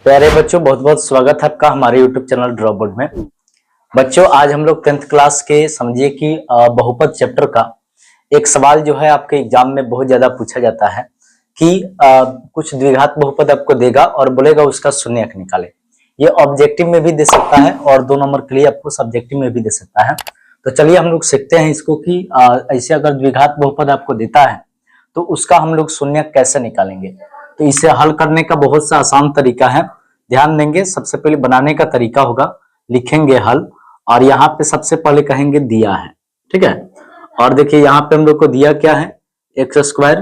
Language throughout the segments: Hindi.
प्यारे बच्चों, बहुत बहुत स्वागत है आपका हमारे YouTube चैनल ड्रॉप बोर्ड में। बच्चों, आज हम लोग 10th क्लास के समझिए कि बहुपद चैप्टर का एक सवाल जो है आपके एग्जाम में बहुत ज्यादा पूछा जाता है कि कुछ द्विघात बहुपद आपको देगा और बोलेगा उसका शून्यक निकाले। ये ऑब्जेक्टिव में भी दे सकता है और 2 नंबर के लिए आपको सब्जेक्टिव में भी दे सकता है। तो चलिए हम लोग सीखते हैं इसको कि ऐसे अगर द्विघात बहुपद आपको देता है तो उसका हम लोग शून्यक कैसे निकालेंगे। तो इसे हल करने का बहुत सा आसान तरीका है, ध्यान देंगे। सबसे पहले बनाने का तरीका होगा, लिखेंगे हल और यहाँ पे सबसे पहले कहेंगे दिया है, ठीक है। और देखिए यहाँ पे हम लोग को दिया क्या है, x square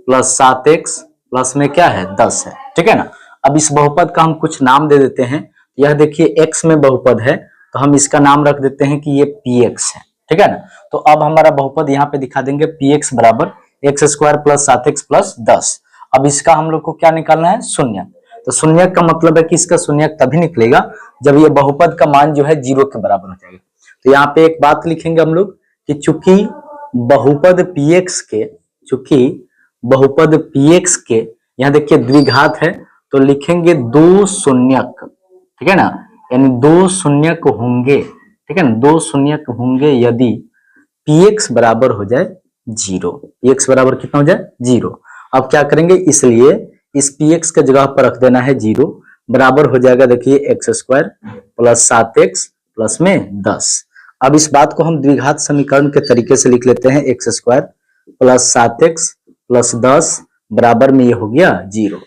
plus 7x plus में क्या है 10 है, ठीक है ना। अब इस बहुपद का हम कुछ नाम दे देते हैं। यह देखिए x में बहुपद है तो हम इसका नाम रख देते हैं कि ये px है, ठीक है ना। तो अब हमारा बहुपद यहाँ पे दिखा देंगे px बराबर x square plus 7x plus 10। अब इसका हम लोग को क्या निकालना है, शून्यक। तो शून्यक का मतलब है कि इसका शून्यक तभी निकलेगा जब ये बहुपद का मान जो है 0 के बराबर हो जाएगा। तो यहाँ पे एक बात लिखेंगे हम लोग कि चूंकि बहुपद px के यहाँ देखिए द्विघात है तो लिखेंगे 2 शून्यक, ठीक है ना। यानी 2 शून्यक होंगे, ठीक है ना। 2 शून्यक होंगे यदि px बराबर हो जाए 0। px बराबर कितना हो जाए 0। अब क्या करेंगे, इसलिए इस px के जगह पर रख देना है 0, बराबर हो जाएगा देखिए x square plus 7x plus में 10। अब इस बात को हम द्विघात समीकरण के तरीके से लिख लेते हैं, x square plus 7x plus 10 बराबर में ये हो गया 0।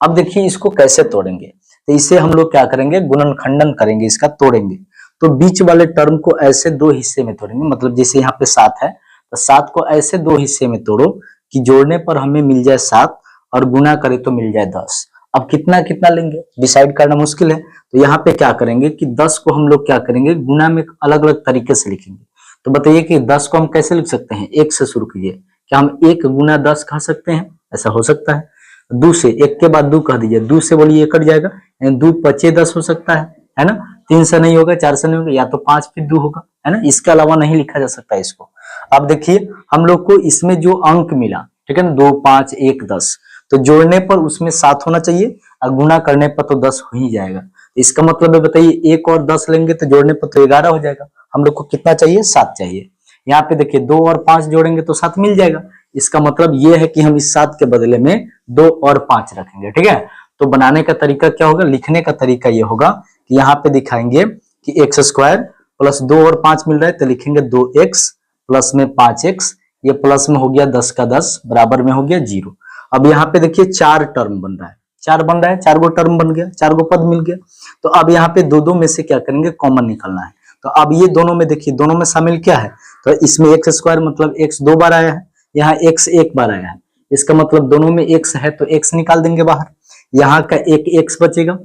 अब देखिए इसको कैसे तोड़ेंगे, तो इसे हम लोग क्या करेंगे, गुणनखंडन करेंगे, इसका तोड़ेंगे। तो बीच वाले टर्म को ऐसे 2 हिस्से में तोड़ेंगे, मतलब जैसे यहाँ पे 7 है तो 7 को ऐसे 2 हिस्से में तोड़ो कि जोड़ने पर हमें मिल जाए 7 और गुना करे तो मिल जाए 10। अब कितना कितना लेंगे डिसाइड करना मुश्किल है, तो यहाँ पे क्या करेंगे कि 10 को हम लोग क्या करेंगे, गुना में अलग अलग तरीके से लिखेंगे। तो बताइए कि 10 को हम कैसे लिख सकते हैं, 1 से शुरू कीजिए। क्या हम 1 गुना 10 कह सकते हैं, ऐसा हो सकता है। 2 से, 1 के बाद 2 कह दीजिए, 2 से बोलिए कट जाएगा, 2 पचे 10 हो सकता है ना। 3 से नहीं होगा, 4 से नहीं होगा, या तो 5 फिर 2 होगा, है ना। इसके अलावा नहीं लिखा जा सकता इसको। अब देखिए हम लोग को इसमें जो अंक मिला, ठीक है ना, 2 5 1 10, तो जोड़ने पर उसमें 7 होना चाहिए और गुना करने पर तो 10 हो ही जाएगा। इसका मतलब है बताइए 1 और 10 लेंगे तो जोड़ने पर तो 11 हो जाएगा। हम लोग को कितना चाहिए, 7 चाहिए। यहाँ पे देखिए 2 और 5 जोड़ेंगे तो 7 मिल जाएगा। इसका मतलब ये है कि हम इस 7 के बदले में 2 और 5 रखेंगे, ठीक है। तो बनाने का तरीका क्या होगा, लिखने का तरीका ये होगा कि यहाँ पे दिखाएंगे कि एक्स स्क्वायर प्लस 2 और 5 मिल रहा है तो लिखेंगे 2x प्लस में 5x, ये प्लस में हो गया 10 का 10 बराबर में हो गया 0। अब यहाँ पे देखिए 4 टर्म बन रहा है, 4 बन रहा है, 4 गो टर्म बन गया, 4 गो पद मिल गया। तो अब यहाँ पे 2 2 में से क्या करेंगे, कॉमन निकालना है। तो अब ये दोनों में देखिए, दोनों में शामिल क्या है, तो इसमें एक्स स्क्वायर मतलब x 2 बार आया है, यहाँ x 1 बार आया है। इसका मतलब दोनों में x है तो x निकाल देंगे बाहर। यहाँ का एक x बचेगा,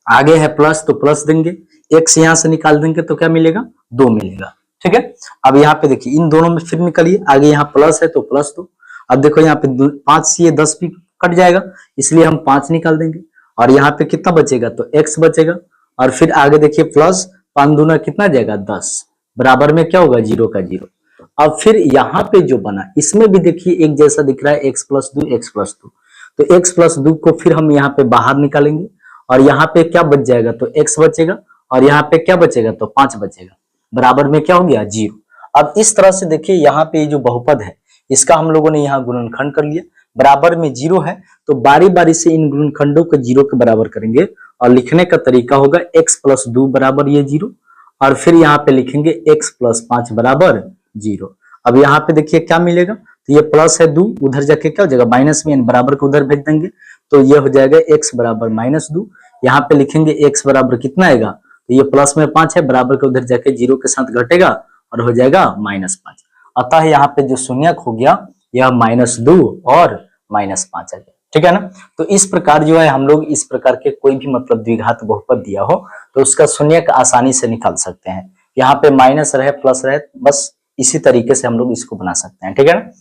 आगे है प्लस तो प्लस देंगे, x यहाँ से निकाल देंगे तो क्या मिलेगा, 2 मिलेगा, ठीक है। अब यहाँ पे देखिए इन दोनों में फिर निकालिए, आगे यहाँ प्लस है तो प्लस 2। अब देखो यहाँ पे 5 से ये 10 भी कट जाएगा, इसलिए हम 5 निकाल देंगे। और यहाँ पे कितना बचेगा, तो x बचेगा। और फिर आगे देखिए प्लस 5 दूना कितना जाएगा 10, बराबर में क्या होगा 0 का 0। अब फिर यहाँ पे जो बना इसमें भी देखिए एक जैसा दिख रहा है, x प्लस 2 x प्लस 2। तो x प्लस 2 को फिर हम यहाँ पे बाहर निकालेंगे और यहाँ पे क्या बच जाएगा, तो x बचेगा और यहाँ पे क्या बचेगा, तो 5 बचेगा, बराबर में क्या हो गया 0। अब इस तरह से देखिए यहाँ पे जो बहुपद है इसका हम लोगों ने यहाँ गुणनखंड कर लिया, बराबर में 0 है तो बारी बारी से इन गुणनखंडों को 0 के बराबर करेंगे और लिखने का तरीका होगा x प्लस 2 बराबर ये 0 और फिर यहाँ पे लिखेंगे x प्लस 5 बराबर 0। अब यहाँ पे देखिए क्या मिलेगा, तो ये प्लस है 2, उधर जाके क्या हो जाएगा माइनस में, बराबर को उधर भेज देंगे तो ये हो जाएगा x बराबर -2। यहाँ पे लिखेंगे x बराबर कितना आएगा, तो ये प्लस में 5 है, बराबर के उधर जाके 0 के साथ घटेगा और हो जाएगा -5। अतः यहाँ पे जो शून्यक हो गया यह -2 और -5 आ गया, ठीक है ना। तो इस प्रकार जो है हम लोग इस प्रकार के कोई भी मतलब द्विघात बहुपद दिया हो तो उसका शून्यक आसानी से निकाल सकते हैं। यहाँ पे माइनस रहे प्लस रहे, बस इसी तरीके से हम लोग इसको बना सकते हैं, ठीक है ना।